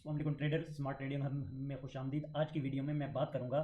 अस्सलाम वालेकुम trader, smart trading हम में खुशामदीद। आज की वीडियो में मैं बात करूंगा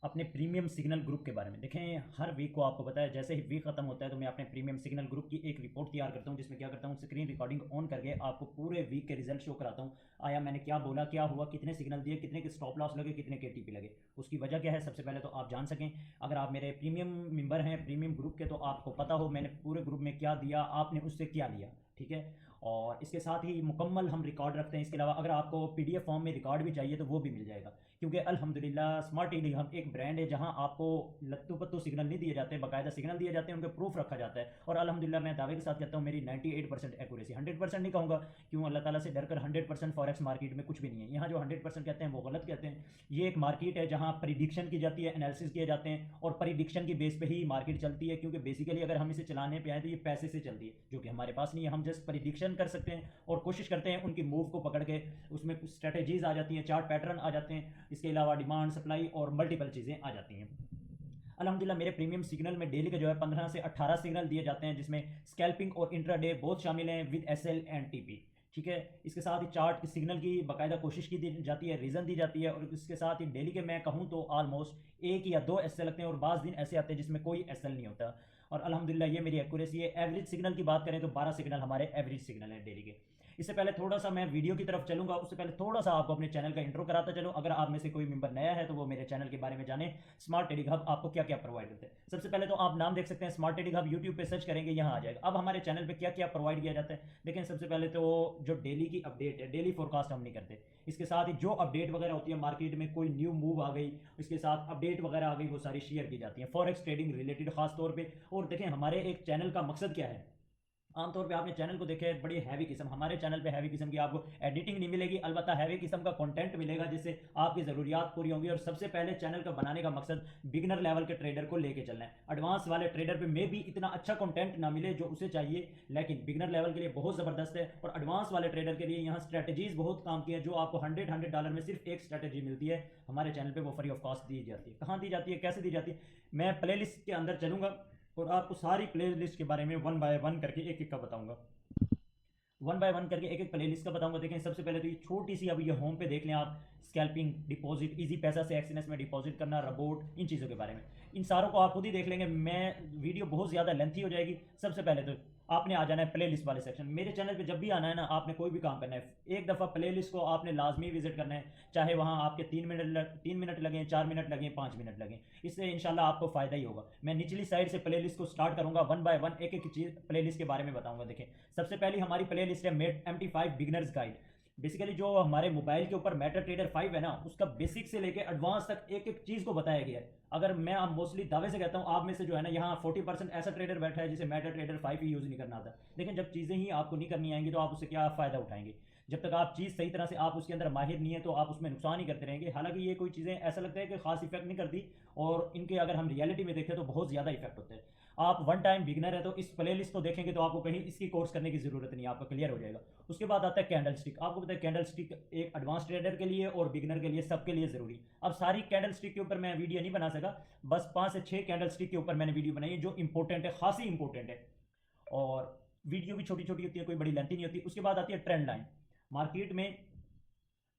अपने प्रीमियम सिग्नल ग्रुप के बारे में। देखें, हर वीक को आपको पता है, जैसे ही वीक खत्म होता है तो मैं अपने प्रीमियम सिग्नल ग्रुप की एक रिपोर्ट तैयार करता हूं, जिसमें क्या करता हूं, स्क्रीन रिकॉर्डिंग ऑन करके आपको पूरे वीक के रिजल्ट शो कराता हूं। आया मैंने क्या बोला, क्या हुआ, कितने सिग्नल दिए, कितने के स्टॉप लॉस लगे, कितने के टीपी लगे, उसकी वजह क्या है, सबसे पहले तो आप जान सकें। अगर आप मेरे प्रीमियम मेंबर हैं प्रीमियम ग्रुप के, तो आपको पता हो मैंने पूरे ग्रुप में क्या दिया, आपने उससे क्या लिया, ठीक है। और इसके साथ ही मुकम्मल हम रिकॉर्ड रखते हैं। इसके अलावा अगर आपको पीडीएफ फॉर्म में रिकॉर्ड भी चाहिए तो वो भी मिल जाएगा, क्योंकि अल्हम्दुलिल्लाह स्मार्ट ट्रेडिंग हम एक ब्रांड है जहां आपको लत्तू पत्तू सिग्नल नहीं दिए जाते, बाकायदा सिग्नल दिए जाते हैं, उनके प्रूफ रखा जाता है। और अल्हम्दुलिल्लाह मैं दावे के साथ कहता हूं मेरी 98% एक्यूरेसी, 100% नहीं कहूंगा, क्यों, अल्लाह ताला से डरकर 100% फॉरेक्स मार्केट में कुछ भी नहीं है। यहाँ जो 100% कहते हैं वो गलत कहते हैं। ये एक मार्केट है जहां प्रिडिक्शन की जाती है, एनालिसिस किए जाते हैं, और प्रिडिक्शन की बेस पे ही मार्केट चलती है। क्योंकि बेसिकली अगर हम इसे चलाने पे आए तो ये पैसे से चलती है, जो कि हमारे पास नहीं है। हम जस्ट प्रिडिक्शन कर सकते हैं और कोशिश करते हैं उनकी मूव को पकड़ के, उसमें कुछ स्ट्रेटेजीज आ जाती हैं, चार्ट पैटर्न आ जाते हैं, इसके अलावा डिमांड सप्लाई और मल्टीपल चीज़ें आ जाती हैं। अल्हम्दुलिल्लाह मेरे प्रीमियम सिग्नल में डेली के जो है 15 से 18 सिग्नल दिए जाते हैं, जिसमें स्कैल्पिंग और इंट्राडे बोथ शामिल हैं विद एसएल एंड टीपी, ठीक है। इसके साथ ही चार्ट सिग्नल की बाकायदा कोशिश की जाती है, रीज़न दी जाती है, और इसके साथ ही डेली के मैं कहूँ तो ऑलमोस्ट एक या दो एसएल लगते हैं, और बाज़ दिन ऐसे आते हैं जिसमें कोई एसएल नहीं होता। और अल्हम्दुलिल्लाह ये मेरी एक्यूरेसी है। एवरेज सिग्नल की बात करें तो 12 सिग्नल हमारे एवरेज सिग्नल हैं डेली के। इससे पहले थोड़ा सा मैं वीडियो की तरफ चलूंगा, उससे पहले थोड़ा सा आपको अपने चैनल का इंट्रो कराता चलूं। अगर आप में से कोई मेंबर नया है तो वो मेरे चैनल के बारे में जाने। स्मार्ट ट्रेडिंग हब आपको क्या क्या प्रोवाइड करते हैं, सबसे पहले तो आप नाम देख सकते हैं, स्मार्ट ट्रेडिंग हब। यूट्यूब पे सर्च करेंगे, यहाँ आ जाएगा। अब हमारे चैनल पे क्या क्या प्रोवाइड किया जाता है, देखें, सबसे पहले तो जो डेली की अपडेट है, डेली फोरकास्ट हम नहीं करते। इसके साथ ही जो अपडेट वगैरह होती है मार्केट में, कोई न्यू मूव आ गई, इसके साथ अपडेट वगैरह आ गई, वो सारी शेयर की जाती है फॉरेक्स ट्रेडिंग रिलेटेड खास तौर पे। और देखें, हमारे एक चैनल का मकसद क्या है। आमतौर पे आपने चैनल को देखे बड़ी हैवी किस्म, हमारे चैनल पे हैवी किस्म की आपको एडिटिंग नहीं मिलेगी, अलबत्ता हैवी किस्म का कंटेंट मिलेगा जिससे आपकी ज़रूरियात पूरी होंगी। और सबसे पहले चैनल का बनाने का मकसद बिगिनर लेवल के ट्रेडर को लेके चलना है। एडवांस वाले ट्रेडर पे मे भी इतना अच्छा कंटेंट ना मिले जो उसे चाहिए, लेकिन बिगिनर लेवल के लिए बहुत ज़बरदस्त है। और एडवांस वाले ट्रेडर के लिए यहाँ स्ट्रेटेजीज बहुत काम की है, जो आपको $100 में सिर्फ एक स्ट्रेटेजी मिलती है। हमारे चैनल पर वो फ्री ऑफ कॉस्ट दी जाती है। कहाँ दी जाती है, कैसे दी जाती है, मैं प्ले लिस्ट के अंदर चलूंगा और आपको सारी प्ले लिस्ट के बारे में वन बाय वन करके एक एक का बताऊंगा। वन बाय वन करके एक एक प्लेलिस्ट का बताऊंगा। देखें, सबसे पहले तो ये छोटी सी, अब ये होम पे देख लें आप, स्कैल्पिंग, डिपॉजिट, इजी पैसा से एक्सएनएस में डिपॉजिट करना, रबोट, इन चीज़ों के बारे में। इन सारों को आप खुद ही देख लेंगे, मैं वीडियो बहुत ज़्यादा लेंथी हो जाएगी। सबसे पहले तो आपने आ जाना है प्ले लिस्ट वाले सेक्शन। मेरे चैनल पे जब भी आना है ना, आपने कोई भी काम करना है, एक दफ़ा प्ले लिस्ट को आपने लाजमी विजिट करना है, चाहे वहाँ आपके 3 मिनट लगें, 4 मिनट लगें, 5 मिनट लगें, इससे इंशाल्लाह आपको फ़ायदा ही होगा। मैं निचली साइड से प्ले लिस्ट को स्टार्ट करूँगा, वन बाय वन एक एक चीज़ प्ले लिस्ट के बारे में बताऊँगा। देखें, सबसे पहली हमारी प्ले लिस्ट है मेट MT5 बिगनर्स गाइड। बेसिकली जो हमारे मोबाइल के ऊपर मेटा ट्रेडर 5 है ना, उसका बेसिक से लेकर एडवांस तक एक एक चीज को बताया गया है। अगर मैं आप मोस्टली दावे से कहता हूं, आप में से जो है ना, यहाँ 40% ऐसा ट्रेडर बैठा है जिसे मेटा ट्रेडर 5 ही यूज नहीं करना आता। लेकिन जब चीजें ही आपको नहीं करनी आएंगी तो आप उससे क्या फायदा उठाएंगे। जब तक आप चीज सही तरह से आप उसके अंदर माहिर नहीं है तो आप उसमें नुकसान ही करते रहेंगे। हालांकि ये कोई चीजें ऐसा लगता है कि खास इफेक्ट नहीं करती, और इनके अगर हम रियलिटी में देखें तो बहुत ज्यादा इफेक्ट होते हैं। आप वन टाइम बिगनर है तो इस प्ले लिस्ट को देखेंगे तो आपको कहीं इसकी कोर्स करने की जरूरत नहीं, आपका क्लियर हो जाएगा। उसके बाद आता है कैंडल स्टिक। आपको पता है कैंडल स्टिक एक एडवांस ट्रेडर के लिए और बिगनर के लिए, सबके लिए जरूरी। अब सारी कैंडल स्टिक के ऊपर मैं वीडियो नहीं बना सका, बस 5 से 6 कैंडल स्टिक के ऊपर मैंने वीडियो बनाई है जो इंपॉर्टेंट है, खासी इंपॉर्टेंट है। और वीडियो भी छोटी छोटी होती है, कोई बड़ी लेंथी नहीं होती। उसके बाद आती है ट्रेंड लाइन। मार्केट में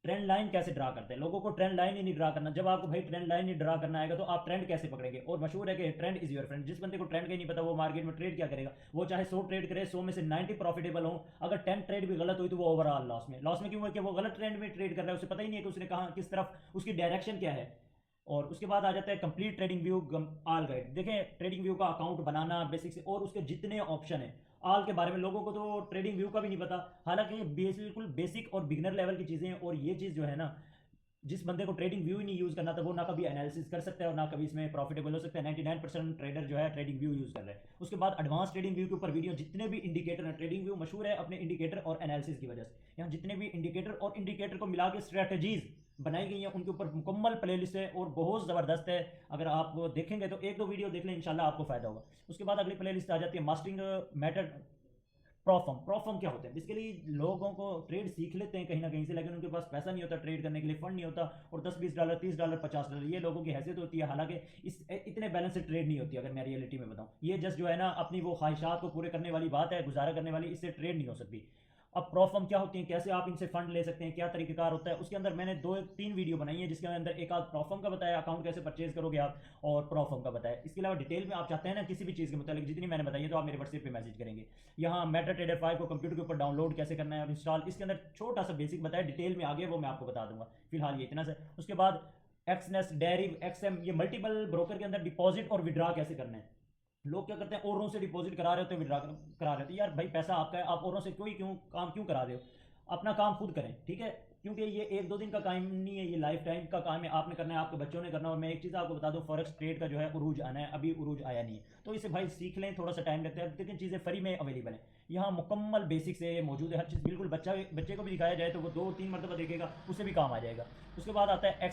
ट्रेंड लाइन कैसे ड्रा करते हैं, लोगों को ट्रेंड लाइन ही नहीं ड्रा करना। जब आपको भाई ट्रेंड लाइन नहीं ड्रा करना आएगा तो आप ट्रेंड कैसे पकड़ेंगे। और मशहूर है कि ट्रेंड इज योर फ्रेंड। जिस बंदे को ट्रेंड का ही नहीं पता वो मार्केट में ट्रेड क्या करेगा। वो चाहे 100 ट्रेड करे, 100 में से 90 प्रॉफिटेबल हो, अगर 10 ट्रेड भी गलत हुई तो वो ओवरऑल लॉस में क्यों है कि वो गलत ट्रेंड में ट्रेड कर रहा है, उसे पता ही नहीं है कि उसने कहा किस तरफ, उसकी डायरेक्शन क्या है। और उसके बाद आ जाता है कंप्लीट ट्रेडिंग व्यू आल गाइड। देखें, ट्रेडिंग व्यू का अकाउंट बनाना बेसिक से, और उसके जितने ऑप्शन है आल के बारे में लोगों को तो ट्रेडिंग व्यू का भी नहीं पता। हालांकि बिल्कुल बेसिक और बिगनर लेवल की चीजें हैं। और ये चीज जो है ना, जिस बंदे को ट्रेडिंग व्यू ही नहीं यूज करना था वो ना कभी एनालिसिस कर सकता है और ना कभी इसमें प्रॉफिटेबल हो सकता है। 99% ट्रेडर जो है ट्रेडिंग व्यू यूज कर रहे हैं। उसके बाद एडवांस ट्रेडिंग व्यू के ऊपर वीडियो, जितने भी इंडिकेटर हैं, ट्रेडिंग व्यू मशहूर है अपने इंडिकेटर और एनालिसिस की वजह से। यहाँ जितने भी इंडिकेटर और इंडिकेटर को मिला के स्ट्रेटेजीज बनाई गई हैं, उनके ऊपर मुकम्मल प्लेलिस्ट है और बहुत जबरदस्त है। अगर आप देखेंगे तो एक दो वीडियो देख लें, इंशाल्लाह आपको फायदा होगा। उसके बाद अगली प्लेलिस्ट आ जाती है मास्टरिंग मैटर प्रॉफर्म क्या होते हैं। बेसिकली लोगों को ट्रेड सीख लेते हैं कहीं ना कहीं से, लेकिन उनके पास पैसा नहीं होता ट्रेड करने के लिए, फंड नहीं होता, और $10-20, $30, $50 ये लोगों की हैसियत होती है। हालांकि इस इतने बैलेंस से ट्रेड नहीं होती। अगर मैं रियलिटी में बताऊं, ये जस्ट जो है ना अपनी वो ख्वाहिशात को पूरे करने वाली बात है, गुजारा करने वाली, इससे ट्रेड नहीं हो सकती। अब प्रोफर्म क्या होती है, कैसे आप इनसे फंड ले सकते हैं, क्या तरीकेकार होता है, उसके अंदर मैंने 2-3 वीडियो बनाई है, जिसके अंदर एक आध प्रोफर्म का बताया, अकाउंट कैसे परचेज करोगे आप, और प्रोफर्म का बताया। इसके अलावा डिटेल में आप चाहते हैं ना किसी भी चीज़ के मतलब जितनी मैंने बताई है, तो आप मेरे व्हाट्सएप पे मैसेज करेंगे। यहाँ मेटा ट्रेडर 5 को कंप्यूटर के ऊपर डाउनलोड कैसे करना है और इंस्टॉल, इसके अंदर छोटा सा बेसिक बताया, डिटेल में आगे वो मैं आपको बता दूंगा। फिलहाल ये इतना सा। उसके बाद एक्सनेस, डेरिव, एक्सएम, ये मल्टीपल ब्रोकर के अंदर डिपॉजिट और विड्रा कैसे करना है। लोग क्या करते हैं, औरों से डिपॉजिट करा रहे होते हैं, विड्रा करा रहे होते हैं। यार भाई पैसा आपका है, आप औरों से कोई क्यों करा रहे हो, अपना काम खुद करें, ठीक है। क्योंकि ये 1-2 दिन का काम नहीं है, ये लाइफ टाइम का काम है, आपने करना है, आपके बच्चों ने करना है। और मैं एक चीज़ आपको बता दूं, फॉरेक्स ट्रेड का जो है उरूज आना है, अभी उरूज आया नहीं है, तो इसे भाई सीख लें, थोड़ा सा टाइम लगता है, लेकिन चीज़ें फ्री में अवेलेबल है। यहाँ मुकम्मल बेसिक से मौजूद है, हर चीज़ बिल्कुल। बच्चे को भी दिखाया जाए तो वो 2-3 मरतबा देखेगा, उससे भी काम आ जाएगा। उसके बाद आता है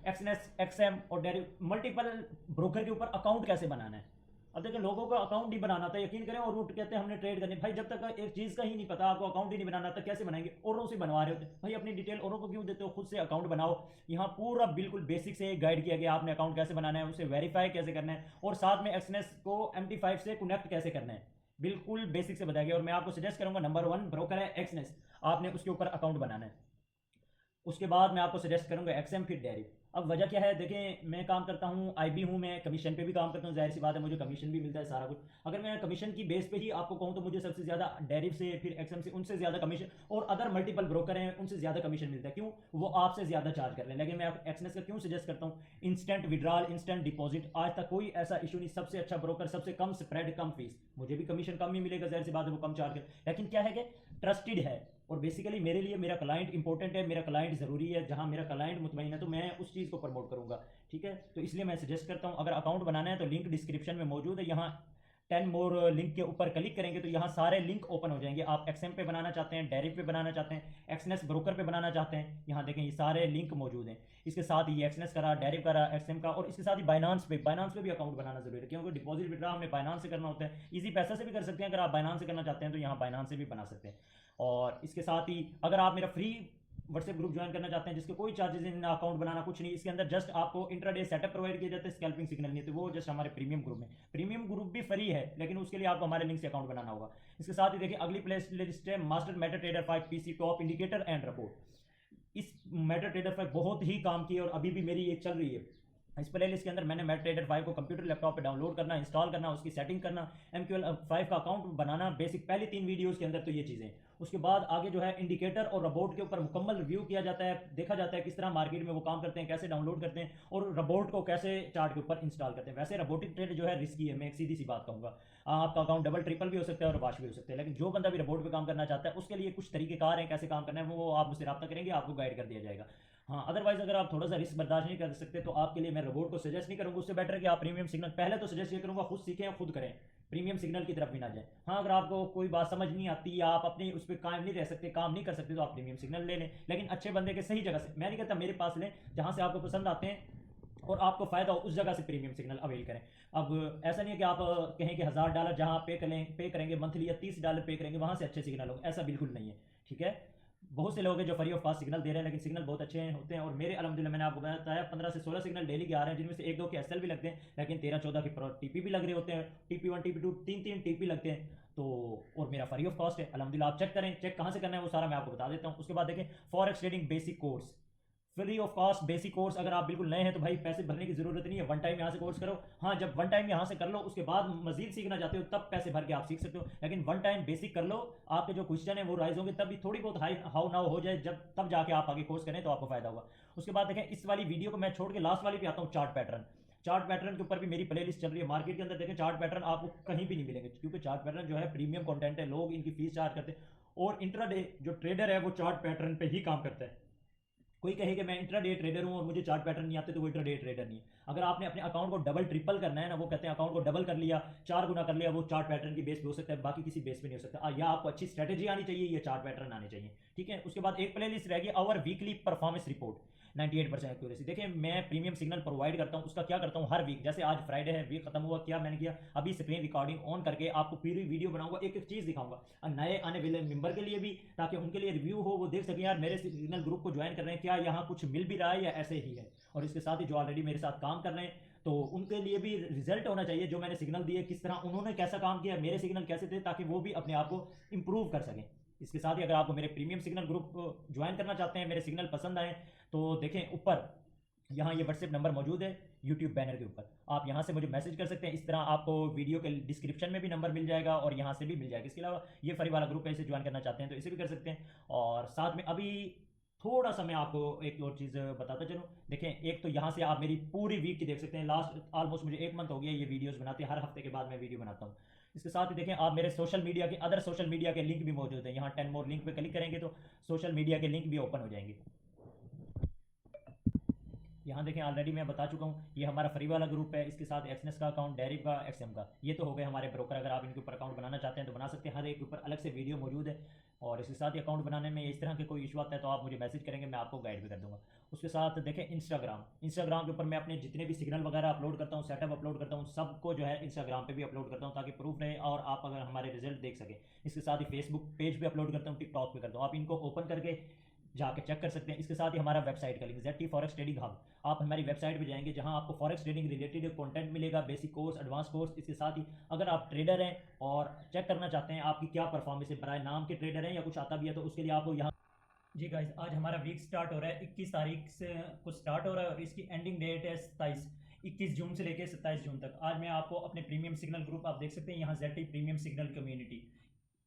एक्सनेस, एक्सएम और डेरिव, मल्टीपल ब्रोकर के ऊपर अकाउंट कैसे बनाना है। अब देखिए, लोगों को अकाउंट नहीं बनाना था, यकीन करें, और रूट कहते हैं हमने ट्रेड करनी। भाई जब तक एक चीज़ का ही नहीं पता, आपको अकाउंट ही नहीं बनाना था, कैसे बनाएंगे। औरों से बनवा रहे होते भाई, अपनी डिटेल औरों को क्यों देते हो, खुद से अकाउंट बनाओ। यहाँ पूरा बिल्कुल बेसिक से गाइड किया गया, आपने अकाउंट कैसे बनाना है, उसे वेरीफाई कैसे करना है, और साथ में एक्सनेस को MT5 से कनेक्ट कैसे करना है, बिल्कुल बेसिक से बताया गया। और मैं आपको सजेस्ट करूंगा, नंबर 1 ब्रोकर है एक्सनेस, आपने उसके ऊपर अकाउंट बनाना है। उसके बाद मैं आपको सजेस्ट करूंगा एक्सएम, फिर डेरिव। अब वजह क्या है, देखें, मैं काम करता हूँ, IB हूँ, मैं कमीशन पे भी काम करता हूँ, जाहिर सी बात है मुझे कमीशन भी मिलता है सारा कुछ। अगर मैं कमीशन की बेस पे ही आपको कहूँ तो मुझे सबसे ज़्यादा डेरिव से, फिर एक्सएम से, उनसे ज़्यादा कमीशन, और अदर मल्टीपल ब्रोकर हैं उनसे ज़्यादा कमीशन मिलता है। क्यों, वो आपसे ज़्यादा चार्ज कर रहे हैं। लेकिन मैं एक्सनेस का क्यों सजेस्ट करता हूँ, इंस्टेंट विड्रॉल, इंस्टेंट डिपॉजिट, आज तक कोई ऐसा इशू नहीं, सबसे अच्छा ब्रोकर, सबसे कम स्प्रेड, कम फीस, मुझे भी कमीशन कम ही मिलेगा, जाहिर सी बात है, वो कम चार्ज कर। लेकिन क्या है कि ट्रस्टेड है, और बेसिकली मेरे लिए मेरा क्लाइंट इंपॉर्टेंट है, मेरा क्लाइंट ज़रूरी है। जहां मेरा क्लाइंट मुतमईन है तो मैं उस चीज़ को प्रमोट करूंगा, ठीक है। तो इसलिए मैं सजेस्ट करता हूं, अगर अकाउंट बनाना है तो लिंक डिस्क्रिप्शन में मौजूद है, यहाँ 10 मोर लिंक के ऊपर क्लिक करेंगे तो यहाँ सारे लिंक ओपन हो जाएंगे। आप एक्सएम पे बनाना चाहते हैं, डेरिव पे बनाना चाहते हैं, एक्सनेस ब्रोकर पे बनाना चाहते हैं, यहाँ देखें ये सारे लिंक मौजूद हैं। इसके साथ ही एक्सनेस करा, डेरिव करा, एक्सएम का, और इसके साथ ही बाइनांस पे भी अकाउंट बनाना जरूरी है, क्योंकि डिपॉजिट विड्रा हमें बाइनांस से करना होता है। इजी पैसा से भी कर सकते हैं, अगर आप बाइनांस से करना चाहते हैं तो यहाँ बाइनांस से भी बना सकते हैं। और इसके साथ ही अगर आप मेरा फ्री व्हाट्सएप ग्रुप ज्वाइन करना चाहते हैं, जिसके कोई चार्जेस नहीं, अकाउंट बनाना कुछ नहीं, इसके अंदर जस्ट आपको इंट्राडे सेटअप प्रोवाइड किया जाता है, स्कैल्पिंग सिग्नल नहीं, तो वो जस्ट हमारे प्रीमियम ग्रुप में, प्रीमियम ग्रुप भी फ्री है, लेकिन उसके लिए आपको हमारे लिंक से अकाउंट बनाना होगा। इसके साथ ही देखिए अगली प्ले लिस्ट है master Meta trader 5 PC top indicator and report. इस मेटा ट्रेडर 5 बहुत ही काम की है और अभी भी मेरी ये चल रही है। इस प्ले लिस्ट के अंदर मैंने मेटा ट्रेडर 5 को कंप्यूटर लैपटॉप पे डाउनलोड करना, इंस्टॉल करना, उसकी सेटिंग करना, MQL5 का अकाउंट बनाना, बेसिक पहली 3 वीडियोस के अंदर तो ये चीज़ें। उसके बाद आगे जो है इंडिकेटर और रोबोट के ऊपर मुकम्मल रिव्यू किया जाता है, देखा जाता है किस तरह मार्केट में वो काम करते हैं, कैसे डाउनलोड करते हैं, और रोबोट को कैसे चार्ट के ऊपर इंस्टॉल करते हैं। वैसे रोबोटिक ट्रेड जो है रिस्की है, मैं एक सीधी सी बात कहूँगा, आपका अकाउंट डबल ट्रिपल भी हो सकता है और वाश भी हो सकता है। लेकिन जो बंदा भी रोबोट पे काम करना चाहता है उसके लिए कुछ तरीकेकार हैं कैसे काम करना है, वो आप मुझसे रब्ता करेंगे, आपको गाइड कर दिया जाएगा। हाँ, अदरवाइज अगर आप थोड़ा सा रिस्क बर्दाश्त नहीं कर सकते तो आपके लिए मैं रोबोट को सजेस्ट नहीं करूँगा, उससे बेटर है कि आप प्रीमियम सिग्नल, पहले तो सजेस्ट ये करूँगा खुद सीखें और खुद करें, प्रीमियम सिग्नल की तरफ भी ना जाए। हाँ, अगर आपको कोई बात समझ नहीं आती या आप अपने उस पर कायम नहीं रह सकते, काम नहीं कर सकते, तो आप प्रीमियम सिग्नल ले लें, लेकिन अच्छे बंदे के सही जगह से। मैं नहीं कहता मेरे पास लें, जहाँ से आपको पसंद आते हैं और आपको फ़ायदा हो उस जगह से प्रीमियम सिग्नल अवेल करें। अब ऐसा नहीं है कि आप कहें कि $1000 जहाँ पे करेंगे मंथली या $30 पे करेंगे वहाँ से अच्छे सिग्नल होंगे, ऐसा बिल्कुल नहीं है, ठीक है। बहुत से लोग हैं जो फ्री ऑफ कॉस्ट सिग्नल दे रहे हैं, लेकिन सिग्नल बहुत अच्छे होते हैं, और मेरे अल्हम्दुलिल्लाह मैंने आपको बताया 15 से 16 सिग्नल डेली के आ रहे हैं, जिनमें से 1-2 के SL भी लगते हैं, लेकिन 13-14 के TP भी लग रहे होते हैं, TP1 TP2 3-3 TP लगते हैं। तो और मेरा फ्री ऑफ कॉस्ट है अल्हम्दुलिल्लाह। आप चेक करें, चेक कहाँ से करना है वो सारा मैं आपको बता देता हूँ। उसके बाद देखें forex trading basic course, free of cost basic course. अगर आप बिल्कुल नए हैं तो भाई पैसे भरने की जरूरत नहीं है, वन टाइम यहाँ से कोर्स करो। हाँ, जब वन टाइम यहाँ से कर लो उसके बाद मजीद सीखना चाहते हो तब पैसे भर के आप सीख सकते हो, लेकिन वन टाइम बेसिक कर लो, आपके जो क्वेश्चन है वो राइज होंगे, तब भी थोड़ी बहुत हाई हाउ नाउ हो जाए जब, तब जाके आप आगे कोर्स करें तो आपको फायदा होगा। उसके बाद देखें इस वाली वीडियो को मैं छोड़ के लास्ट वाली पे आता हूँ, चार्ट पैटर्न। चार्ट पैटर्न के ऊपर भी मेरी प्लेलिस्ट चल रही है। मार्केट के अंदर देखें चार्ट पैटर्न आपको कहीं भी नहीं मिलेंगे, क्योंकि चार्ट पैटर्न जो है प्रीमियम कंटेंट है, लोग इनकी फीस चार्ज करते हैं, और इंट्राडे जो ट्रेडर है वो चार्ट पैटर्न पे ही काम करता है। कोई कहे कि मैं इंट्राडे ट्रेडर हूं और मुझे चार्ट पैटर्न नहीं आते तो वो इंट्राडे ट्रेडर नहीं है। अगर आपने अपने अकाउंट को डबल ट्रिपल करना है ना, वो कहते हैं अकाउंट को डबल कर लिया, 4 गुना कर लिया, वो चार्ट पैटर्न की बेस पे हो सकता है, बाकी किसी बेस पे नहीं हो सकता। या आपको अच्छी स्ट्रेटेजी आनी चाहिए या चार्ट पैटर्न आने चाहिए, ठीक है। उसके बाद एक प्लेलिस्ट रह गई our weekly performance report, 98% accuracy. देखिए मैं प्रीमियम सिग्नल प्रोवाइड करता हूँ, उसका क्या करता हूँ हर वीक, जैसे आज फ्राइडे है, वीक खत्म हुआ, क्या मैंने किया, अभी स्क्रीन रिकॉर्डिंग ऑन करके आपको पूरी वीडियो बनाऊंगा, एक एक चीज़ दिखाऊंगा नए आने वाले मेंबर के लिए भी, ताकि उनके लिए रिव्यू हो, वो देख सकें यार मेरे सिग्नल ग्रुप को ज्वाइन कर रहे हैं, क्या यहाँ कुछ मिल भी रहा है या ऐसे ही है। और इसके साथ ही जो ऑलरेडी मेरे साथ काम कर रहे हैं तो उनके लिए भी रिजल्ट होना चाहिए, जो मैंने सिग्नल दिए किस तरह उन्होंने कैसा काम किया, मेरे सिग्नल कैसे थे, ताकि वो भी अपने आप को इंप्रूव कर सकें। इसके साथ ही अगर आपको मेरे प्रीमियम सिग्नल ग्रुप ज्वाइन करना चाहते हैं, मेरे सिग्नल पसंद आए, तो देखें ऊपर यहाँ ये व्हाट्सएप नंबर मौजूद है यूट्यूब बैनर के ऊपर, आप यहाँ से मुझे मैसेज कर सकते हैं। इस तरह आपको वीडियो के डिस्क्रिप्शन में भी नंबर मिल जाएगा और यहाँ से भी मिल जाएगा। इसके अलावा ये फ्री वाला ग्रुप है, इसे ज्वाइन करना चाहते हैं तो इसे भी कर सकते हैं। और साथ में अभी थोड़ा सा मैं आपको एक और चीज़ बताता चलूँ। देखें, एक तो यहाँ से आप मेरी पूरी वीक की देख सकते हैं। लास्ट ऑलमोस्ट मुझे 1 मंथ हो गया ये वीडियोस बनाते, हर हफ्ते के बाद मैं वीडियो बनाता हूँ। इसके साथ ही देखें, आप मेरे सोशल मीडिया के अदर सोशल मीडिया के लिंक भी मौजूद हैं। यहाँ 10 मोर लिंक पे क्लिक करेंगे तो सोशल मीडिया के लिंक भी ओपन हो जाएंगे। यहाँ देखें, ऑलरेडी मैं बता चुका हूँ, ये हमारा फ्री वाला ग्रुप है। इसके साथ एक्सनेस का अकाउंट, डेरिव का, एक्सएम का, ये तो हो गए हमारे ब्रोकर। अगर आप इनके ऊपर अकाउंट बनाना चाहते हैं तो बना सकते हैं, हर एक के ऊपर अलग से वीडियो मौजूद है। और इसके साथ ही अकाउंट बनाने में इस तरह के कोई इशू आता है तो आप मुझे मैसेज करेंगे, मैं आपको गाइड भी कर दूँगा। उसके साथ देखें इंस्टाग्राम के ऊपर मैं अपने जितने भी सिग्नल वगैरह अपलोड करता हूँ, सेटअप अपलोड करता हूँ, सबको जो है इंस्टाग्राम पे भी अपलोड करता हूँ ताकि प्रूफ रहे और आप अगर हमारे रिजल्ट देख सकें। इसके साथ ही फेसबुक पेज पे अपलोड करता हूँ, टिकटॉक पे करता हूँ, आप इनको ओपन करके जाके चेक कर सकते हैं। इसके साथ ही हमारा वेबसाइट का link ZT forex trading hub, आप हमारी वेबसाइट पे जाएंगे जहां आपको फॉरेक्स ट्रेडिंग रिलेटेड कंटेंट मिलेगा, बेसिक कोर्स, एडवांस कोर्स। इसके साथ ही अगर आप ट्रेडर हैं और चेक करना चाहते हैं आपकी क्या परफॉर्मेंस है, बराए नाम के ट्रेडर हैं या कुछ आता भी है, तो उसके लिए आपको यहाँ जी गाइस, आज हमारा वीक स्टार्ट हो रहा है, 21 तारीख से कुछ स्टार्ट हो रहा है और इसकी एंडिंग डेट है 21 जून से लेकर 27 जून तक। आज मैं आपको अपने प्रीमियम सिग्नल ग्रुप, आप देख सकते हैं यहाँ ZT प्रीमियम सिग्नल कम्युनिटी,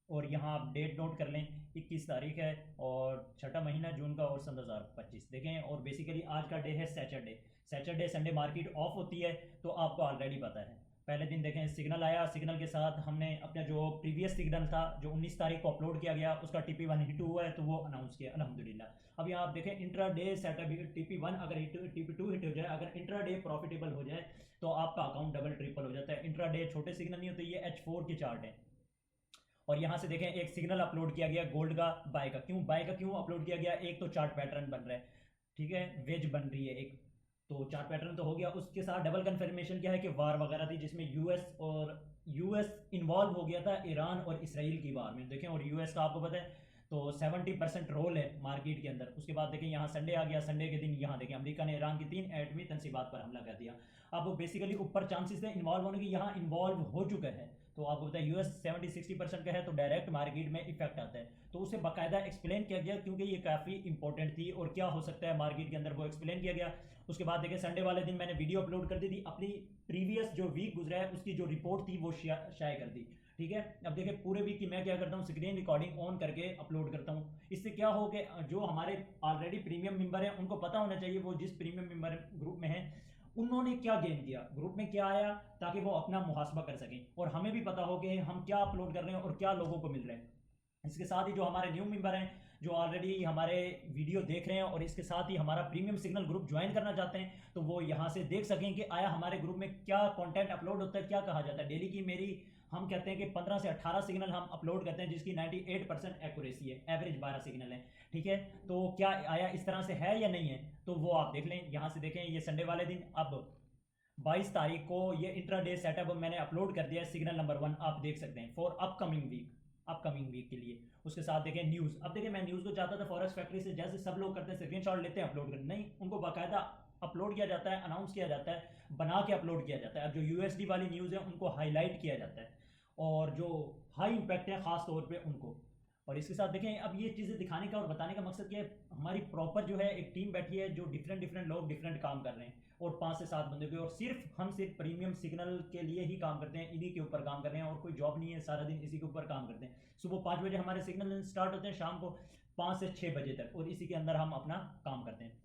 और यहाँ आप डेट नोट कर लें, 21 तारीख है और 6वां महीना जून का और सन 2025 देखें। और बेसिकली आज का डे है सैटरडे संडे मार्केट ऑफ होती है, तो आपको ऑलरेडी पता है। पहले दिन देखें सिग्नल आया, सिग्नल के साथ हमने अपना जो प्रीवियस सिग्नल था जो 19 तारीख को अपलोड किया गया उसका TP1 हिट हुआ है तो वो अनाउंस किया अल्हम्दुलिल्लाह। अब यहाँ आप देखें इंट्रा डे सेटअप TP1 अगर TP2 हिट हो जाए, अगर इंट्रा डे प्रॉफिटेबल हो जाए तो आपका अकाउंट डबल ट्रिपल हो जाता है। इंट्रा डे छोटे सिग्नल नहीं होते, ये H4 के चार्ट है। और यहाँ से देखें एक सिग्नल अपलोड किया गया गोल्ड का बाय का, क्यों अपलोड किया गया, एक तो चार्ट पैटर्न बन रहा है, ठीक है, वेज बन रही है एक, तो चार्ट पैटर्न तो हो गया। उसके साथ डबल कंफर्मेशन क्या है कि वार वगैरह थी जिसमें यूएस इन्वॉल्व हो गया था ईरान और इसराइल की वार में, देखें। और यूएस का आपको पता है तो 70% रोल है मार्केट के अंदर। उसके बाद देखें यहाँ संडे आ गया, संडे के दिन यहाँ देखें अमेरिका ने ईरान की 3 एटमी तंसीबात पर हमला कर दिया। अब वो बेसिकली ऊपर चांसेस है इन्वॉल्व होने की, यहाँ इन्वॉल्व हो चुका है। तो आपको पता है यूएस 70-60% का है तो डायरेक्ट मार्केट में इफेक्ट आता है, तो उसे बाकायदा एक्सप्लेन किया गया क्योंकि ये काफ़ी इंपॉर्टेंट थी और क्या हो सकता है मार्केट के अंदर वो एक्सप्लेन किया गया। उसके बाद देखिए संडे वाले दिन मैंने वीडियो अपलोड कर दी थी, अपनी प्रीवियस जो वीक गुजरा है उसकी जो रिपोर्ट थी वो शाये कर दी, ठीक है। अब देखिए पूरे वीक की मैं क्या करता हूँ, स्क्रीन रिकॉर्डिंग ऑन करके अपलोड करता हूँ। इससे क्या हो कि जो हमारे ऑलरेडी प्रीमियम मेंबर हैं उनको पता होना चाहिए वो जिस प्रीमियम मेंबर ग्रुप में है उन्होंने क्या गेन किया, ग्रुप में क्या आया, ताकि वो अपना मुहासबा कर सकें और हमें भी पता हो कि हम क्या अपलोड कर रहे हैं और क्या लोगों को मिल रहा है। इसके साथ ही जो हमारे न्यू मेंबर हैं जो ऑलरेडी हमारे वीडियो देख रहे हैं और इसके साथ ही हमारा प्रीमियम सिग्नल ग्रुप ज्वाइन करना चाहते हैं तो वो यहाँ से देख सकें कि आया हमारे ग्रुप में क्या कंटेंट अपलोड होता है, क्या कहा जाता है। डेली की मेरी हम कहते हैं कि 15 से 18 सिग्नल हम अपलोड करते हैं जिसकी 98% एक्यूरेसी है, एवरेज 12 सिग्नल है, ठीक है। तो क्या आया इस तरह से है या नहीं है तो वो आप देख लें। यहाँ से देखें ये संडे वाले दिन अब 22 तारीख को ये इंट्राडे सेटअप मैंने अपलोड कर दिया है, सिग्नल नंबर 1 आप देख सकते हैं फॉर अपकमिंग वीक के लिए। उसके साथ देखें न्यूज़, अब देखिए मैं न्यूज़ को चाहता था फॉरेक्स फैक्ट्री से जैसे सब लोग करते हैं स्क्रीनशॉट लेते हैं अपलोड करते, नहीं, उनको बाकायदा अपलोड किया जाता है, अनाउंस किया जाता है, बना के अपलोड किया जाता है। अब जो यूएसडी वाली न्यूज़ है उनको हाईलाइट किया जाता है और जो हाई इंपैक्ट है ख़ास तौर पे उनको। और इसके साथ देखें अब ये चीज़ें दिखाने का और बताने का मकसद क्या है, हमारी प्रॉपर जो है एक टीम बैठी है जो डिफरेंट लोग डिफरेंट काम कर रहे हैं और 5 से 7 बंदे के, और हम सिर्फ प्रीमियम सिग्नल के लिए ही काम करते हैं, इन्हीं के ऊपर काम कर रहे हैं और कोई जॉब नहीं है, सारा दिन इसी के ऊपर काम करते हैं। सुबह 5 बजे हमारे सिग्नल स्टार्ट होते हैं, शाम को 5 से 6 बजे तक, और इसी के अंदर हम अपना काम करते हैं।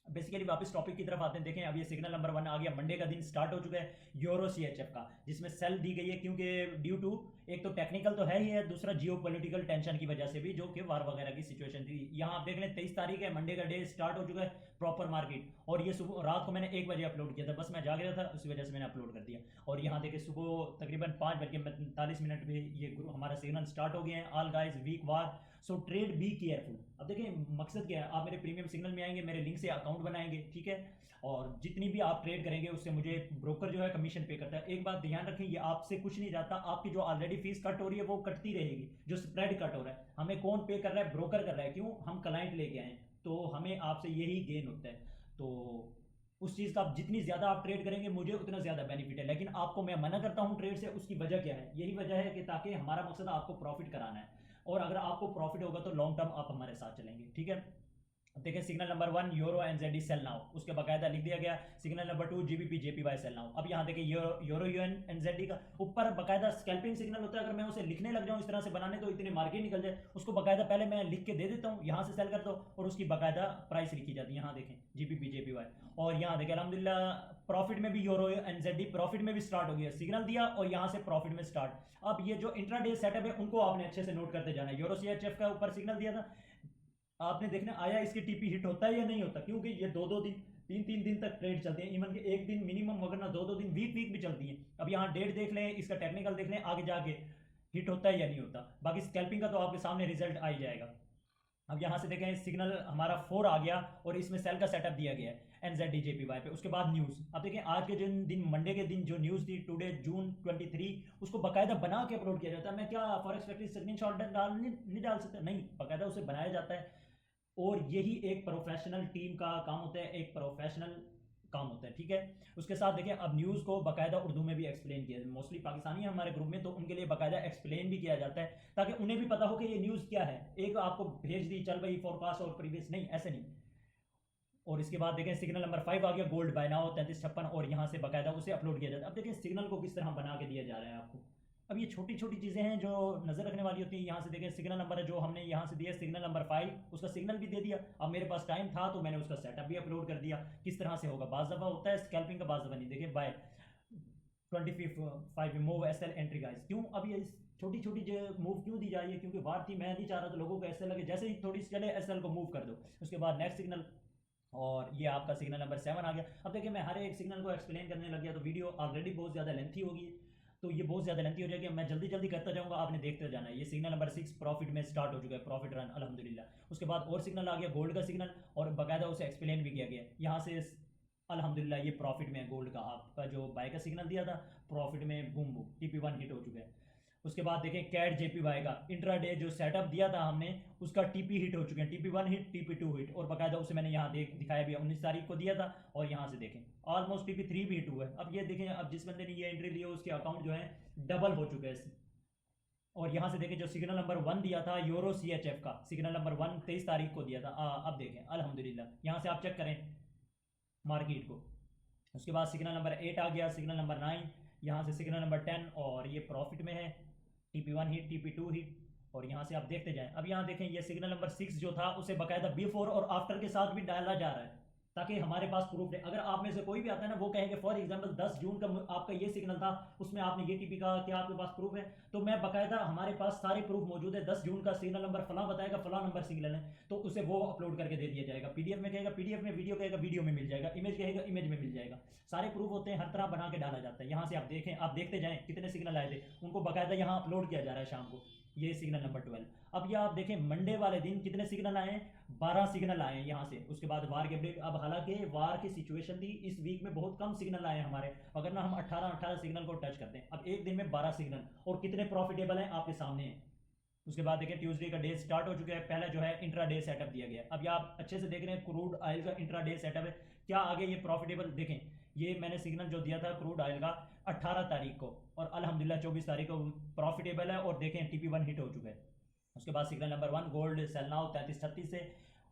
बेसिकली वापस टॉपिक की तरफ आते हैं। देखें अब ये सिग्नल नंबर 1 आ गया, मंडे का दिन स्टार्ट हो चुका है यूरो CHF का, जिसमें सेल दी गई है क्योंकि ड्यू टू एक तो टेक्निकल तो है ही है, दूसरा जियो पॉलिटिकल टेंशन की वजह से भी जो कि वार वगैरह की सिचुएशन थी। यहाँ आप देख लें 23 तारीख है, मंडे का डे स्टार्ट हो चुका है प्रॉपर मार्केट, और ये सुबह रात को मैंने 1 बजे अपलोड किया था, बस मैं जाग रहा था उसी वजह से मैंने अपलोड कर दिया। और यहाँ देखें सुबह तकरीबन 5:45 पे ये हमारा सिग्नल स्टार्ट हो गया है। All guys week war, so trade be careful. अब देखें मकसद क्या है, आप मेरे प्रीमियम सिग्नल में आएंगे, मेरे लिंक से अकाउंट बनाएंगे, ठीक है, और जितनी भी आप ट्रेड करेंगे उससे मुझे ब्रोकर जो है कमीशन पे करता है। एक बात ध्यान रखें, ये आपसे कुछ नहीं जाता, आपकी जो ऑलरेडी फीस कट हो रही है वो कटती रहेगी, जो स्प्रेड कट हो रहा है हमें कौन पे कर रहा है, ब्रोकर कर रहा है, क्यों, हम क्लाइंट लेके आए, तो हमें आपसे यही गेन होता है। तो उस चीज़ का जितनी ज़्यादा आप ट्रेड करेंगे मुझे उतना ज़्यादा बेनिफिट है, लेकिन आपको मैं मना करता हूँ ट्रेड से, उसकी वजह क्या है, यही वजह है कि ताकि हमारा मकसद आपको प्रॉफिट कराना है। और अगर आपको प्रॉफिट होगा तो लॉन्ग टर्म आप हमारे साथ चलेंगे, ठीक है। अब देखें signal number 1 euro NZD sell now, उसके बाकायदा लिख दिया गया। Signal number 2 GBP JPY sell now. अब यहाँ देखें यूरो यूएन एनजेडी का ऊपर बाकायदा स्कैल्पिंग सिग्नल होता है। अगर मैं उसे लिखने लग जाऊँ इस तरह से बनाने तो इतने मार्केट निकल जाए, उसको बाकायदा पहले मैं लिख के दे देता हूँ, यहाँ से सेल करता हूँ और उसकी बाकायदा प्राइस लिखी जाती है। यहाँ देखें जीबीपी जेपीवाई, और यहाँ देखें अल्हम्दुलिल्लाह प्रॉफिट में भी यूरो एनजेडी प्रॉफिट में भी स्टार्ट हो गया, सिग्नल दिया और यहाँ से प्रॉफिट में स्टार्ट। अब ये जो इंट्राडे सेटअप है उनको आपने अच्छे से नोट करते जाना है। यूरो सीएचएफ का ऊपर सिग्नल दिया था, आपने देखना आया इसकी टीपी हिट होता है या नहीं होता, क्योंकि ये 2-2 दिन 3-3 दिन तक ट्रेड चलते हैं, इवन के एक दिन मिनिमम वगैरह 2-2 दिन वीक भी चलती है। अब यहाँ डेट देख लें, इसका टेक्निकल देख लें, आगे जाके हिट होता है या नहीं होता। बाकी स्कैल्पिंग का तो आपके सामने रिजल्ट आ ही जाएगा। अब यहाँ से देखें सिग्नल हमारा 4 आ गया और इसमें सेल का सेटअप दिया गया है एनजेडी जेपीवाई पे। उसके बाद न्यूज़, अब देखें आज के दिन मंडे के दिन जो न्यूज़ थी टुडे जून 23, उसको बाकायदा बना के अपलोड किया जाता है। मैं क्या फॉरेक्स फैक्ट्री स्क्रीन शॉट नहीं डाल सकता, नहीं, बाकायदा उसे बनाया जाता है और यही एक प्रोफेशनल टीम का काम होता है, एक प्रोफेशनल काम होता है, ठीक है। उसके साथ देखिए अब न्यूज़ को बाकायदा उर्दू में भी एक्सप्लेन किया, मोस्टली पाकिस्तानी है हमारे ग्रुप में तो उनके लिए बाकायदा एक्सप्लेन भी किया जाता है ताकि उन्हें भी पता हो कि ये न्यूज़ क्या है। एक आपको भेज दी चल भाई फोरकास्ट और प्रीवियस, नहीं, ऐसे नहीं। और इसके बाद देखें सिग्नल नंबर 5 आ गया गोल्ड बाय नाउ 3356 और यहाँ से बाकायदा उसे अपलोड किया जाता है। अब देखें सिग्नल को किस तरह बना के दिया जा रहा है आपको। अब ये छोटी छोटी चीज़ें हैं जो नज़र रखने वाली होती हैं। यहाँ से देखें सिग्नल नंबर है जो हमने यहाँ से दिया सिग्नल नंबर 5, उसका सिग्नल भी दे दिया। अब मेरे पास टाइम था तो मैंने उसका सेटअप भी अपलोड कर दिया। किस तरह से होगा, बाज़ दफ़ा होता है स्कैल्पिंग का, बाज़ दफ़ा नहीं। देखिए buy 25 move S L entry guys, क्यों अब ये छोटी छोटी जो मूव क्यों दी जा रही है, क्योंकि वार थी, मैं नहीं चाह रहा था लोगों को एस एल लगे, जैसे ही थोड़ी सी चले एस एल को मूव कर दो। उसके बाद नेक्स्ट सिग्नल और ये आपका सिग्नल नंबर 7 आ गया। अब देखिए मैं हर एक सिग्नल को एक्सप्लेन करने लग गया तो वीडियो ऑलरेडी बहुत ज़्यादा लेंथी होगी, तो ये बहुत ज़्यादा लेंथी हो जाएगी। मैं जल्दी जल्दी करता जाऊंगा, आपने देखते जाना है। ये सिग्नल नंबर 6 प्रॉफिट में स्टार्ट हो चुका है, प्रॉफिट रन अल्हम्दुलिल्लाह। उसके बाद और सिग्नल आ गया गोल्ड का सिग्नल और बाकायदा उसे एक्सप्लेन भी किया गया। यहाँ से अल्हम्दुलिल्लाह ये प्रॉफिट में गोल्ड का आपका जो बाय का सिग्नल दिया था प्रॉफिट में बूम बूम TP1 हिट हो चुका है। उसके बाद देखें कैट जेपीवाई का इंट्राडे जो सेटअप दिया था हमने उसका टीपी हिट हो चुके हैं, TP1 हिट TP2 हिट और बाकायदा उसे मैंने यहाँ दिखाया भी 19 तारीख को दिया था और यहाँ से देखें ऑलमोस्ट TP3 भी हिट हुआ है। अब ये देखें, अब जिस बंदे ने ये एंट्री ली है उसके अकाउंट जो है डबल हो चुके हैं। और यहाँ से देखें जो सिग्नल नंबर 1 दिया था यूरो CHF का सिग्नल नंबर 1 23 तारीख को दिया था, अब देखें अल्हम्दुलिल्लाह यहाँ से आप चेक करें मार्केट को। उसके बाद सिग्नल नंबर 8 आ गया, सिग्नल नंबर 9, यहाँ से सिग्नल नंबर 10 और ये प्रॉफिट में है, TP1 हिट TP2 हिट और यहाँ से आप देखते जाएं। अब यहाँ देखें ये सिग्नल नंबर 6 जो था उसे बाकायदा बिफोर और आफ्टर के साथ भी डाला जा रहा है ताकि हमारे पास प्रूफ है। अगर आप में से कोई भी आता है ना वो कहेंगे फॉर एग्जांपल 10 जून का आपका ये सिग्नल था उसमें आपने ये टीपी का, क्या आपके पास प्रूफ है? तो मैं बाकायदा हमारे पास सारे प्रूफ मौजूद है। 10 जून का सिग्नल नंबर फला बताएगा फला नंबर सिग्नल है तो उसे वो अपलोड करके दे दिया जाएगा। पीडीएफ में कहेगा पीडीएफ में, वीडियो कहेगा वीडियो में मिल जाएगा, इमेज कहेगा इमेज में मिल जाएगा। सारे प्रूफ होते हैं, हर तरह बना के डाला जाता है। यहाँ से आप देखें, आप देखते जाएं कितने सिग्नल आए थे, उनको बाकायदा यहाँ अपलोड किया जा रहा है शाम को। ये सिग्नल नंबर 12। अब ये आप देखें मंडे वाले दिन कितने सिग्नल आए हैं, 12 सिग्नल आए हैं यहाँ से। उसके बाद वार के अपडेट, अब हालांकि वार की सिचुएशन थी इस वीक में बहुत कम सिग्नल आए हमारे, अगर ना हम 18 सिग्नल को टच करते हैं। अब एक दिन में 12 सिग्नल और कितने प्रॉफिटेबल हैं आपके सामने हैं। उसके बाद देखें ट्यूसडे का डे स्टार्ट हो चुका है, पहला जो है इंट्रा डे सेटअप दिया गया। अब ये आप अच्छे से देख रहे हैं क्रूड ऑयल का इंट्रा डे सेटअप है, क्या आगे ये प्रॉफिटेबल देखें। ये मैंने सिग्नल जो दिया था क्रूड ऑयल का 18 तारीख को और अल्हम्दुलिल्लाह 24 तारीख को प्रॉफिटेबल है और देखें TP1 हिट हो चुका है। उसके बाद signal number 1 gold sell now 3336 से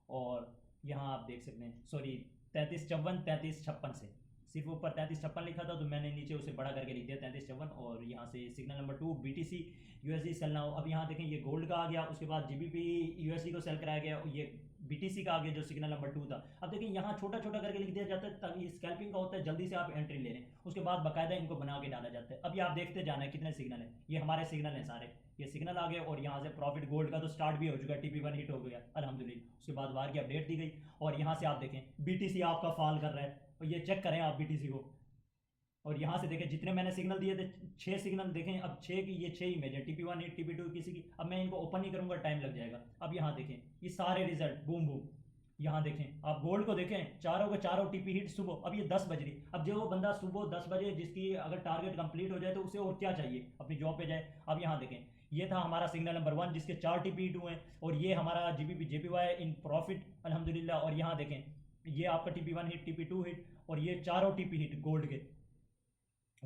और यहाँ आप देख सकते हैं, सॉरी 3354 3356 से, सिर्फ ऊपर 3356 लिखा था तो मैंने नीचे उसे बड़ा करके लिख दिया 3354। और यहाँ से signal number 2 BTC USD sell now. अब यहाँ देखें ये गोल्ड का आ गया, उसके बाद GBP USD को सेल कराया गया, ये BTC का आ गया जो सिग्नल नंबर 2 था। अब देखिए यहाँ छोटा छोटा करके लिख दिया जाता है ताकि स्कैल्पिंग का होता है, जल्दी से आप एंट्री ले लें। उसके बाद बाकायदा इनको बना के डाला जाता है। अब ये आप देखते जाना है कितने सिग्नल है, ये हमारे सिग्नल हैं सारे, ये सिग्नल आ गए और यहाँ से प्रॉफिट गोल्ड का तो स्टार्ट भी हो चुका है, TP1 हिट हो गया अल्हम्दुलिल्लाह। उसके बाद वार की अपडेट दी गई और यहाँ से आप देखें BTC आपका फॉल कर रहा है और ये चेक करें आप BTC को। और यहाँ से देखें जितने मैंने सिग्नल दिए थे 6 सिग्नल देखें, अब 6 की ये 6 इमेज है, TP1 हिट TP2 किसी की। अब मैं इनको ओपन नहीं करूँगा, टाइम लग जाएगा। अब यहाँ देखें ये सारे रिजल्ट बूम बूम, यहाँ देखें आप गोल्ड को देखें चारों के चारों TP हिट सुबह। अब ये 10 बज रही, अब जो बंदा सुबह 10 बजे जिसकी अगर टारगेट कंप्लीट हो जाए तो उसे और क्या चाहिए, अपनी जॉब पे जाए। अब यहाँ देखें ये था हमारा सिग्नल नंबर 1 जिसके 4 TP हिट हुए हैं और ये हमारा GBP JPY इन प्रॉफिट अल्हम्दुलिल्लाह। और यहाँ देखें ये आपका TP1 हिट TP2 हिट और ये चारों TP हिट गोल्ड के।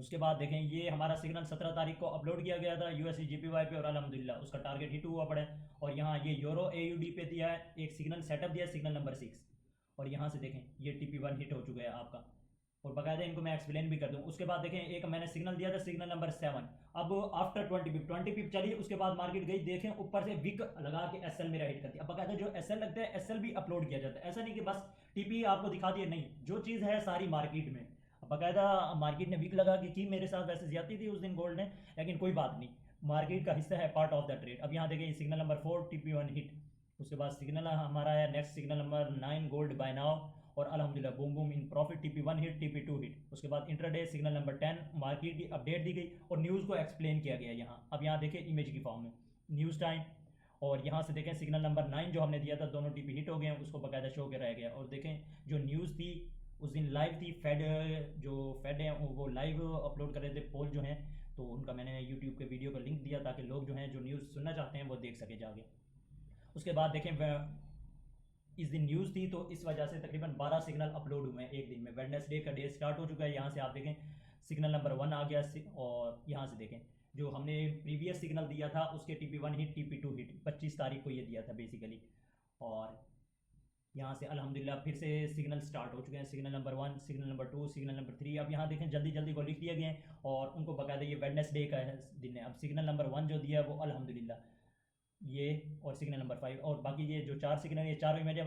उसके बाद देखें ये हमारा सिग्नल 17 तारीख को अपलोड किया गया था यूएसडी जीपीवाई पे और अल्हम्दुलिल्लाह उसका टारगेट हिट हुआ पड़ा है। और यहाँ ये यूरो एयूडी पे दिया है, एक सिग्नल सेटअप दिया है, सिग्नल नंबर 6। और यहाँ से देखें ये TP1 हिट हो चुका है आपका, और बाकायदा इनको मैं एक्सप्लेन भी कर दूँ। उसके बाद देखें एक मैंने सिग्नल दिया था सिग्नल नंबर 7। अब आफ्टर 20 पिप चली, उसके बाद मार्केट गई, देखें ऊपर से विक लगा के एसएल मेरा हिट करती है। अब बाकायदा जो एसएल लगता है एसएल भी अपलोड किया जाता है, ऐसा नहीं कि बस टीपी आपको दिखा दिया, नहीं, जो चीज़ है सारी मार्केट में। बाकायदा मार्केट ने विक लगा के की मेरे साथ, वैसे ज्यादा थी उस दिन गोल्ड ने, लेकिन कोई बात नहीं, मार्केट का हिस्सा है, पार्ट ऑफ द ट्रेड। अब यहाँ देखें सिग्नल नंबर 4 TP1 हिट। उसके बाद सिग्नल हमारा है next signal number 9 gold buy now, और अल्हम्दुलिल्लाह boom boom in profit TP1 hit TP2 hit. उसके बाद इंट्राडे सिग्नल नंबर 10 मार्केट की अपडेट दी गई और न्यूज़ को एक्सप्लेन किया गया यहाँ। अब यहाँ देखें इमेज की फॉर्म में न्यूज़ टाइम, और यहाँ से देखें सिग्नल नंबर 9 जो हमने दिया था दोनों TP हिट हो गए हैं, उसको बाकायदा शो कराया गया। और देखें जो न्यूज़ थी उस दिन लाइव थी, फेड हैं वो लाइव अपलोड कर रहे थे पोल जो हैं, तो उनका मैंने यूट्यूब के वीडियो का लिंक दिया ताकि लोग जो हैं जो न्यूज़ सुनना चाहते हैं वो देख सके जाके। उसके बाद देखें इस दिन न्यूज़ थी तो इस वजह से तकरीबन 12 सिग्नल अपलोड हुए हैं एक दिन में। वेडनेसडे का डे स्टार्ट हो चुका है, यहाँ से आप देखें सिग्नल नंबर 1 आ गया, और यहाँ से देखें जो हमने प्रीवियस सिग्नल दिया था उसके TP1 हिट TP2 हिट 25 तारीख को ये दिया था बेसिकली। और यहाँ से अल्हम्दुलिल्लाह फिर से सिग्नल स्टार्ट हो चुके हैं, signal number 1, signal number 2, signal number 3। अब यहाँ देखें जल्दी जल्दी को लिख दिए गए हैं और उनको बाकायदा ये वेडनेसडे का दिन है। अब सिग्नल नंबर 1 जो दिया है वो अल्हम्दुलिल्लाह ये, और सिग्नल नंबर 5, और बाकी ये जो 4 सिग्नल, ये चारों इमेज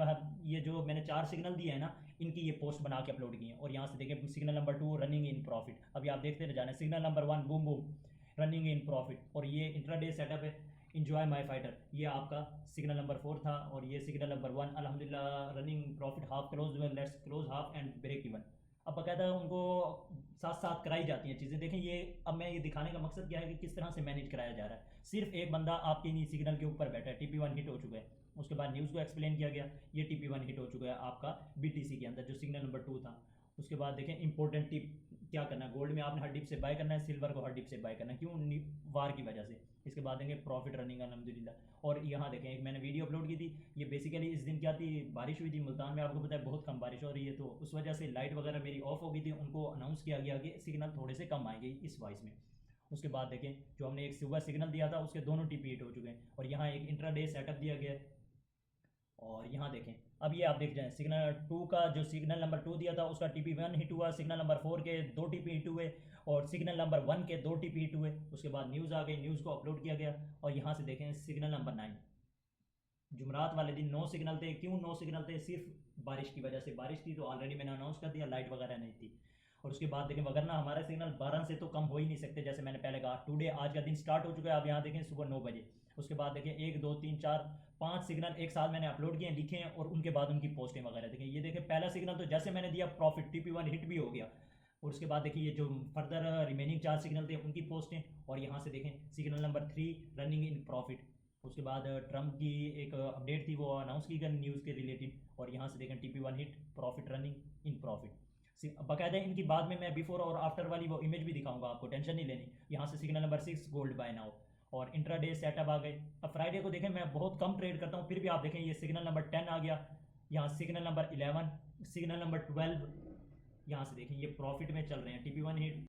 ये जो मैंने 4 सिग्नल दिए हैं ना, इनकी ये पोस्ट बना के अपलोड की है। और यहाँ से देखें signal number 2 running in profit, अभी आप देखते रह जाना। Signal number 1 boom boom running in profit, और ये इंट्राडे सेटअप है इंजॉय माई फाइटर, ये आपका सिग्नल नंबर 4 था। और ये सिग्नल नंबर 1 अल्हम्दुलिल्लाह running profit half close, let's close half and break even. अब बाकायदा उनको साथ साथ कराई जाती हैं चीज़ें। देखें ये अब मैं ये दिखाने का मकसद क्या है कि किस तरह से मैनेज कराया जा रहा है। सिर्फ एक बंदा आपके नहीं सिग्नल के ऊपर बैठा है, TP1 हिट हो चुका है। उसके बाद न्यूज़ को एक्सप्लेन किया गया, ये TP1 हिट हो चुका है आपका BTC के अंदर जो सिग्नल नंबर 2 था। उसके बाद देखें इंपॉर्टेंट टिप क्या करना है, गोल्ड में आपने हर डिप से बाय करना है, सिल्वर को हर डिप से बाय करना है, क्यों, वार की वजह से। इसके बाद देंगे प्रॉफिट रनिंग अल्हम्दुलिल्लाह। और यहाँ देखें एक मैंने वीडियो अपलोड की थी, ये बेसिकली इस दिन क्या थी, बारिश हुई थी मुल्तान में, आपको पता है बहुत कम बारिश हो रही है, तो उस वजह से लाइट वगैरह मेरी ऑफ हो गई थी, उनको अनाउंस किया गया कि सिग्नल थोड़े से कम आएंगे इस वॉइस में। उसके बाद देखें जो हमने एक सुबह सिग्नल दिया था उसके दोनों TP हिट हो चुके हैं, और यहाँ एक इंट्राडे सेटअप दिया गया है। और यहाँ देखें अब ये आप देख जाएं सिग्नल 2 का जो सिग्नल नंबर 2 दिया था उसका TP1 हिट हुआ, सिग्नल नंबर 4 के 2 TP हिट हुए, और सिग्नल नंबर 1 के 2 TP हिट हुए। उसके बाद न्यूज़ आ गई, न्यूज़ को अपलोड किया गया। और यहाँ से देखें सिग्नल नंबर 9 जुमरात वाले दिन 9 सिग्नल थे, क्यों 9 सिग्नल थे, सिर्फ बारिश की वजह से। बारिश थी तो ऑलरेडी मैंने अनाउंस कर दिया, लाइट वगैरह नहीं थी। और उसके बाद देखें वगरना हमारे सिग्नल 12 से तो कम हो ही नहीं सकते, जैसे मैंने पहले कहा टुडे आज का दिन स्टार्ट हो चुका है। आप यहाँ देखें सुबह 9 बजे। उसके बाद देखें 1 2 3 4 5 सिग्नल एक साथ मैंने अपलोड किए, लिखे हैं, और उनके बाद उनकी पोस्टें वगैरह देखें। ये देखें पहला सिग्नल तो जैसे मैंने दिया प्रॉफिट TP1 हिट भी हो गया। और उसके बाद देखिए ये जो फर्दर रिमेनिंग 4 सिग्नल थे उनकी पोस्टें। और यहाँ से देखें signal number 3 running in profit. उसके बाद ट्रम्प की एक अपडेट थी वो अनाउंस की गई न्यूज़ के रिलेटेड। और यहाँ से देखें TP1 hit profit running in profit. बाकायदा इनकी बाद में मैं बिफोर और आफ्टर वाली वो इमेज भी दिखाऊंगा, आपको टेंशन नहीं लेनी। यहाँ से signal number 6 gold buy now, और इंट्राडे सेटअप आ गए। अब फ्राइडे को देखें मैं बहुत कम ट्रेड करता हूँ, फिर भी आप देखें ये सिग्नल नंबर 10 आ गया, यहाँ सिग्नल नंबर 11, सिग्नल नंबर 12, यहाँ से देखें ये प्रॉफिट में चल रहे हैं। TP1 hit